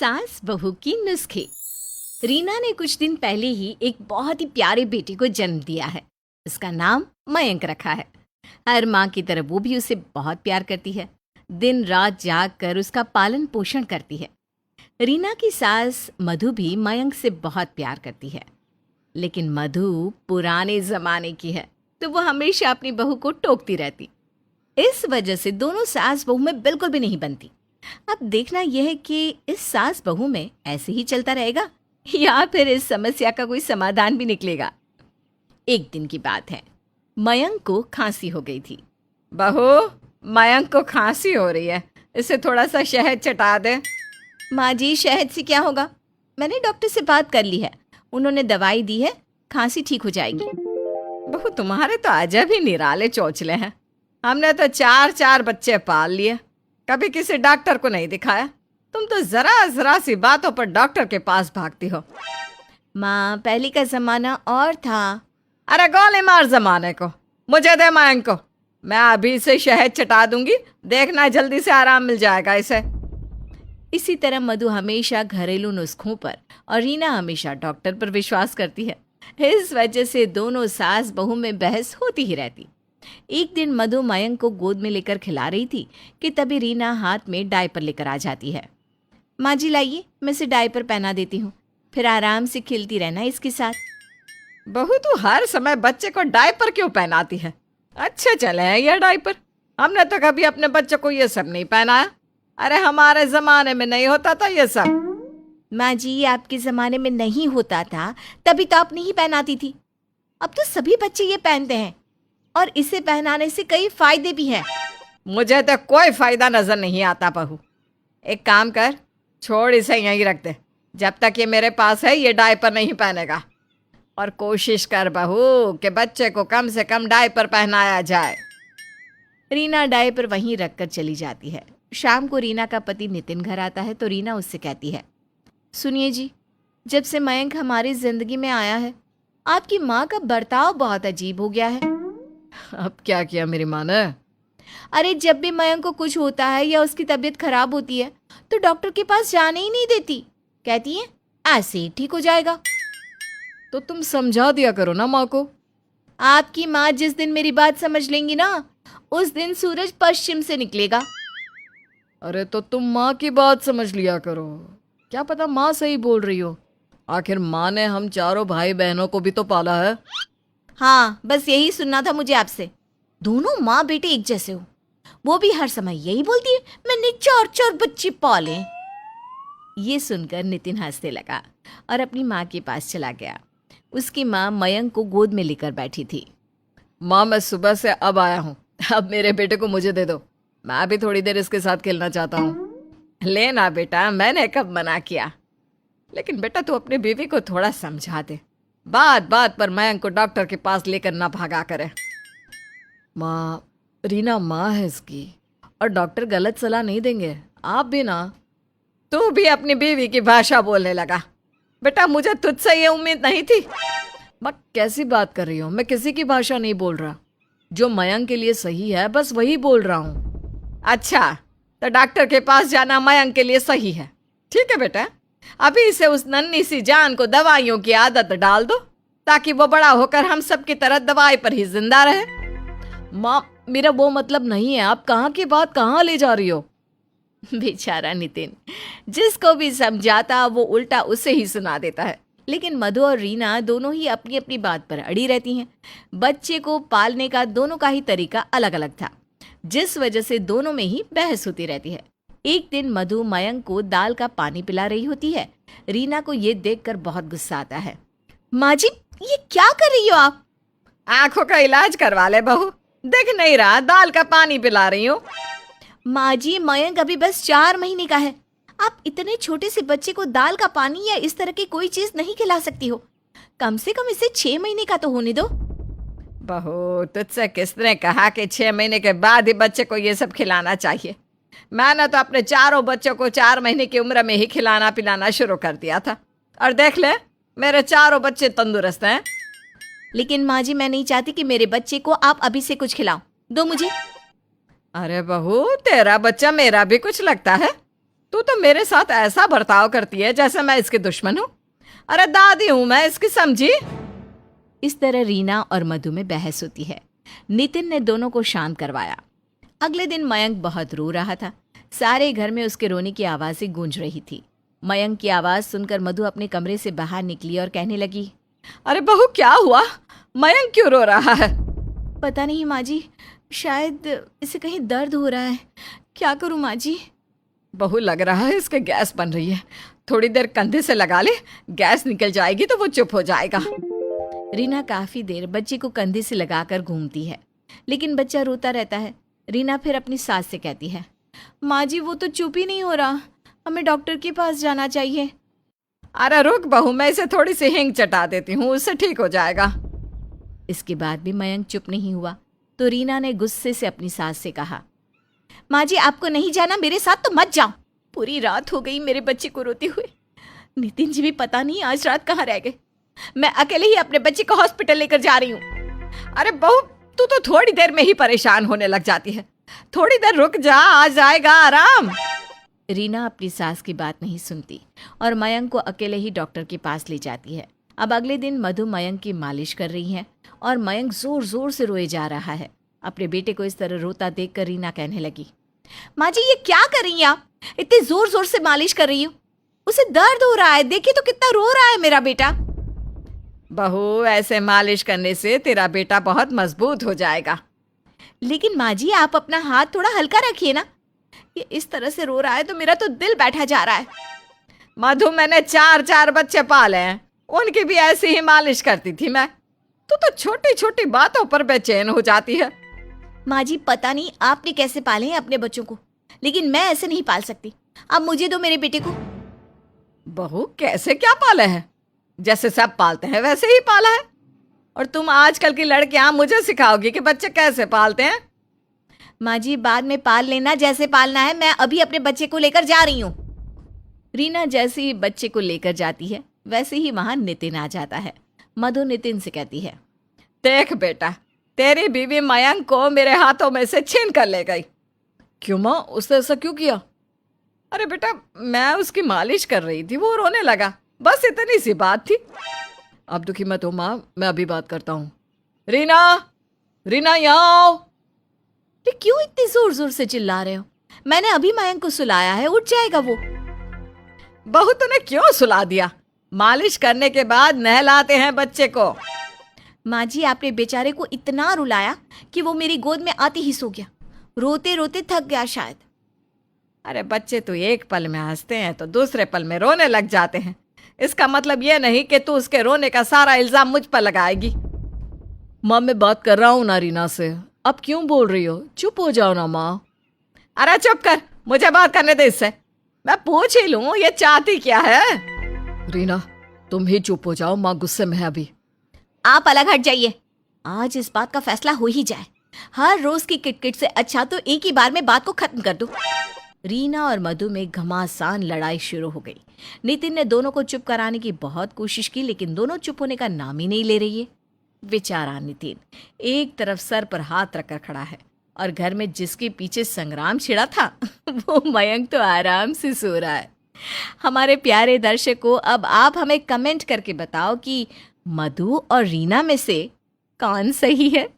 सास बहू की नुस्खे। रीना ने कुछ दिन पहले ही एक बहुत ही प्यारे बेटे को जन्म दिया है। उसका नाम मयंक रखा है। हर माँ की तरह वो भी उसे बहुत प्यार करती है। दिन रात जाग कर उसका पालन पोषण करती है। रीना की सास मधु भी मयंक से बहुत प्यार करती है, लेकिन मधु पुराने जमाने की है, तो वो हमेशा अपनी बहू को टोकती रहती। इस वजह से दोनों सास बहू में बिल्कुल भी नहीं बनती। अब देखना यह है कि इस सास बहू में ऐसे ही चलता रहेगा या फिर इस समस्या का कोई समाधान भी निकलेगा। एक दिन की बात है, मयंक को खांसी हो गई थी। बहू, मयंक को खांसी हो रही है, इसे थोड़ा सा शहद चटा दे। माँ जी, शहद से क्या होगा? मैंने डॉक्टर से बात कर ली है, उन्होंने दवाई दी है, खांसी ठीक हो जाएगी। बहू, तुम्हारे तो अजब ही निराले चौचले हैं। हमने तो चार बच्चे पाल लिए, कभी किसी डॉक्टर को नहीं दिखाया। तुम तो जरा जरा सी बातों पर डॉक्टर के पास भागती हो। माँ, पहले का जमाना और था। अरे गोली मार जमाने को, मुझे दे मयंक को। मैं अभी इसे शहद चटा दूंगी, देखना जल्दी से आराम मिल जाएगा इसे। इसी तरह मधु हमेशा घरेलू नुस्खों पर और रीना हमेशा डॉक्टर पर विश्वास करती है। इस वजह से दोनों सास बहू में बहस होती ही रहती। एक दिन मधु मयंक को गोद में लेकर खिला रही थी कि तभी रीना हाथ में डायपर लेकर आ जाती है। माँ जी, लाइए, मैं इसे डायपर पहना देती हूँ, फिर आराम से खेलती रहना इसके साथ। बहू, तू हर समय बच्चे को डायपर क्यों पहनाती है? अच्छे चले हैं ये डायपर, हमने तो कभी अपने बच्चों को ये सब नहीं पहनाया। अरे हमारे जमाने में नहीं होता था ये सब। माँ जी, आपके जमाने में नहीं होता था तभी तो आप नहीं पहनाती थी। अब तो सभी बच्चे ये पहनते हैं और इसे पहनाने से कई फायदे भी हैं। मुझे तो कोई फायदा नजर नहीं आता बहू। एक काम कर, छोड़ इसे यहीं रख दे। जब तक ये मेरे पास है ये डायपर नहीं पहनेगा। और कोशिश कर बहू कि बच्चे को कम से कम डायपर पहनाया जाए। रीना डायपर वहीं रखकर चली जाती है। शाम को रीना का पति नितिन घर आता है तो रीना उससे कहती है, सुनिए जी, जब से मयंक हमारी जिंदगी में आया है, आपकी माँ का बर्ताव बहुत अजीब हो गया है। अब क्या किया मेरी माँ ने? अरे, जब भी मयंक को कुछ होता है या उसकी तबीयत खराब होती है तो डॉक्टर के पास जाने ही नहीं देती। कहती है ऐसे ही ठीक हो जाएगा। तो तुम समझा दिया करो ना माँ को। आपकी माँ जिस दिन मेरी बात समझ लेंगी ना, उस दिन सूरज पश्चिम से निकलेगा। अरे तो तुम माँ की बात समझ लिया करो, क्या पता माँ सही बोल रही हो। आखिर माँ ने हम चारों भाई बहनों को भी तो पाला है। हाँ, बस यही सुनना था मुझे आपसे। दोनों माँ बेटे एक जैसे हो। वो भी हर समय यही बोलती है मैंने 4 बच्चे पाले। ये सुनकर नितिन हंसने लगा और अपनी माँ के पास चला गया। उसकी माँ मयंक को गोद में लेकर बैठी थी। माँ, मैं सुबह से अब आया हूँ, अब मेरे बेटे को मुझे दे दो, मैं भी थोड़ी देर इसके साथ खेलना चाहता हूँ। लेना बेटा, मैंने कब मना किया। लेकिन बेटा तू अपनी बीवी को थोड़ा समझा दे, बात बात पर मयंक को डॉक्टर के पास लेकर ना भागा करे। माँ, रीना माँ है इसकी, और डॉक्टर गलत सलाह नहीं देंगे। आप भी ना। तू भी अपनी बीवी की भाषा बोलने लगा। बेटा, मुझे तुझसे ये उम्मीद नहीं थी। माँ, कैसी बात कर रही हो? मैं किसी की भाषा नहीं बोल रहा, जो मयंक के लिए सही है बस वही बोल रहा हूँ। अच्छा, तो डॉक्टर के पास जाना मयंक के लिए सही है। ठीक है बेटा, अभी इसे उस नन्ही सी जान को दवाइयों की आदत डाल दो, ताकि वो बड़ा होकर हम सब की तरह दवाई पर ही जिंदा रहे। माँ, मेरा वो मतलब नहीं है, आप कहाँ की बात कहाँ ले जा रही हो? बेचारा नितिन, जिसको भी समझाता वो उल्टा उसे ही सुना देता है। लेकिन मधु और रीना दोनों ही अपनी अपनी बात पर अड़ी रहती हैं। बच्चे को पालने का दोनों का ही तरीका अलग अलग था, जिस वजह से दोनों में ही बहस होती रहती है। एक दिन मधु मयंक को दाल का पानी पिला रही होती है। रीना को ये देखकर बहुत गुस्सा आता है। माँ जी, ये क्या कर रही हो आप? आंखों का इलाज करवा ले बहू, देख नहीं रहा दाल का पानी पिला रही हूँ। माँ जी, मयंक अभी बस 4 महीने का है। आप इतने छोटे से बच्चे को दाल का पानी या इस तरह की कोई चीज नहीं खिला सकती हो। कम से कम इसे 6 महीने का तो होने दो। बहू, तुझसे किसने कहा कि 6 महीने के बाद ही बच्चे को ये सब खिलाना चाहिए? मैंने तो अपने चारों बच्चों को 4 महीने की उम्र में ही खिलाना पिलाना शुरू कर दिया था, और देख ले, मेरे चारों बच्चे तंदुरुस्त हैं। लेकिन माँ जी, मैं नहीं चाहती कि मेरे बच्चे को आप अभी से कुछ खिलाओ। दो मुझे। अरे बहू, तेरा बच्चा मेरा भी कुछ लगता है। तू तो मेरे साथ ऐसा बर्ताव करती है जैसे मैं इसकी दुश्मन हूँ। अरे दादी हूँ मैं इसकी, समझी? इस तरह रीना और मधु में बहस होती है। नितिन ने दोनों को शांत करवाया। अगले दिन मयंक बहुत रो रहा था। सारे घर में उसके रोने की आवाज़ें गूंज रही थी। मयंक की आवाज़ सुनकर मधु अपने कमरे से बाहर निकली और कहने लगी, अरे बहू क्या हुआ? मयंक क्यों रो रहा है? पता नहीं माँ जी, शायद इसे कहीं दर्द हो रहा है। क्या करूँ माँ जी? बहू लग रहा है इसके गैस बन रही है। थोड़ी देर कंधे से लगा ले, गैस निकल जाएगी तो वो चुप हो जाएगा। रीना काफ़ी देर बच्चे को कंधे से लगाकर घूमती है, लेकिन बच्चा रोता रहता है। रीना फिर अपनी सास से कहती है, माँ जी वो तो चुप ही नहीं हो रहा, हमें डॉक्टर के पास जाना चाहिए। अरे रुक बहू, मैं इसे थोड़ी सी हींग चटा देती हूँ, उससे ठीक हो जाएगा। इसके बाद भी मयंक चुप नहीं हुआ तो रीना ने गुस्से से अपनी सास से कहा, माँ जी आपको नहीं जाना मेरे साथ तो मत जाओ। पूरी रात हो गई मेरे बच्चे को रोते हुए। नितिन जी भी पता नहीं आज रात कहाँ रह गए। मैं अकेले ही अपने बच्चे को हॉस्पिटल लेकर जा रही हूँ। अरे बहू तू तो थोड़ी देर में ही परेशान होने लग जाती है। थोड़ी देर रुक जा, आ जाएगा आराम। रीना अपनी सास की बात नहीं सुनती और मयंक को अकेले ही डॉक्टर के पास ले जाती है। अब अगले दिन मधु मयंक की मालिश कर रही है और मयंक जोर जोर से रोए जा रहा है। अपने बेटे को इस तरह रोता देखकर रीना कहने लगी, माँ जी ये क्या कर रही हैं आप? इतने जोर जोर से मालिश कर रही हो, उसे दर्द हो रहा है, देखिए तो कितना रो रहा है मेरा बेटा। बहू ऐसे मालिश करने से तेरा बेटा बहुत मजबूत हो जाएगा। लेकिन माँ जी आप अपना हाथ थोड़ा हल्का रखिए ना, ये इस तरह से रो रहा है तो मेरा तो दिल बैठा जा रहा है। मधु मैंने 4 बच्चे पाले हैं, उनकी भी ऐसी ही मालिश करती थी मैं। तू तो छोटी छोटी बातों पर बेचैन हो जाती है। माँ जी पता नहीं आपने कैसे पाले हैं अपने बच्चों को, लेकिन मैं ऐसे नहीं पाल सकती। अब मुझे दो मेरे बेटे को। बहू कैसे क्या पाले हैं? जैसे सब पालते हैं वैसे ही पाला है। और तुम आजकल की लड़कियां मुझे सिखाओगी कि बच्चे कैसे पालते हैं? माँ जी बाद में पाल लेना जैसे पालना है, मैं अभी अपने बच्चे को लेकर जा रही हूँ। रीना जैसे ही बच्चे को लेकर जाती है वैसे ही वहां नितिन आ जाता है। मधु नितिन से कहती है, देख बेटा, तेरी बीवी मयंक को मेरे हाथों में से छीन कर ले गई। क्यों माँ, उसने ऐसा क्यों किया? अरे बेटा मैं उसकी मालिश कर रही थी, वो रोने लगा, बस इतनी सी बात थी। अब दुखी मत हो माँ, मैं अभी बात करता हूँ। रीना, रीना यहाँ आओ। तो क्यों इतनी जोर जोर से चिल्ला रहे हो? मैंने अभी मयंक को सुलाया है, उठ जाएगा वो। बहू तूने क्यों सुला दिया? मालिश करने के बाद नहलाते हैं बच्चे को। माँ जी आपने बेचारे को इतना रुलाया कि वो मेरी गोद में आते ही सो गया, रोते रोते थक गया शायद। अरे बच्चे तो एक पल में हंसते हैं तो दूसरे पल में रोने लग जाते हैं। इसका मतलब ये नहीं कि तू उसके रोने का सारा इल्जाम मुझ पर लगाएगी। माँ मैं बात कर रहा हूँ ना रीना से, अब क्यों बोल रही हो? चुप हो जाओ ना माँ। अरे चुप कर, मुझे बात करने दे इससे। मैं पूछ ही लूं ये चाहती क्या है। रीना तुम ही चुप हो जाओ, माँ गुस्से में है अभी। आप अलग हट जाइए, आज इस बात का फैसला हो ही जाए। हर रोज की किटकिट से अच्छा तो एक ही बार में बात को खत्म कर दो। रीना और मधु में घमासान लड़ाई शुरू हो गई। नितिन ने दोनों को चुप कराने की बहुत कोशिश की, लेकिन दोनों चुप होने का नाम ही नहीं ले रही है। बेचारा नितिन एक तरफ सर पर हाथ रखकर खड़ा है और घर में जिसके पीछे संग्राम छिड़ा था वो मयंक तो आराम से सो रहा है। हमारे प्यारे दर्शकों, अब आप हमें कमेंट करके बताओ कि मधु और रीना में से कौन सही है।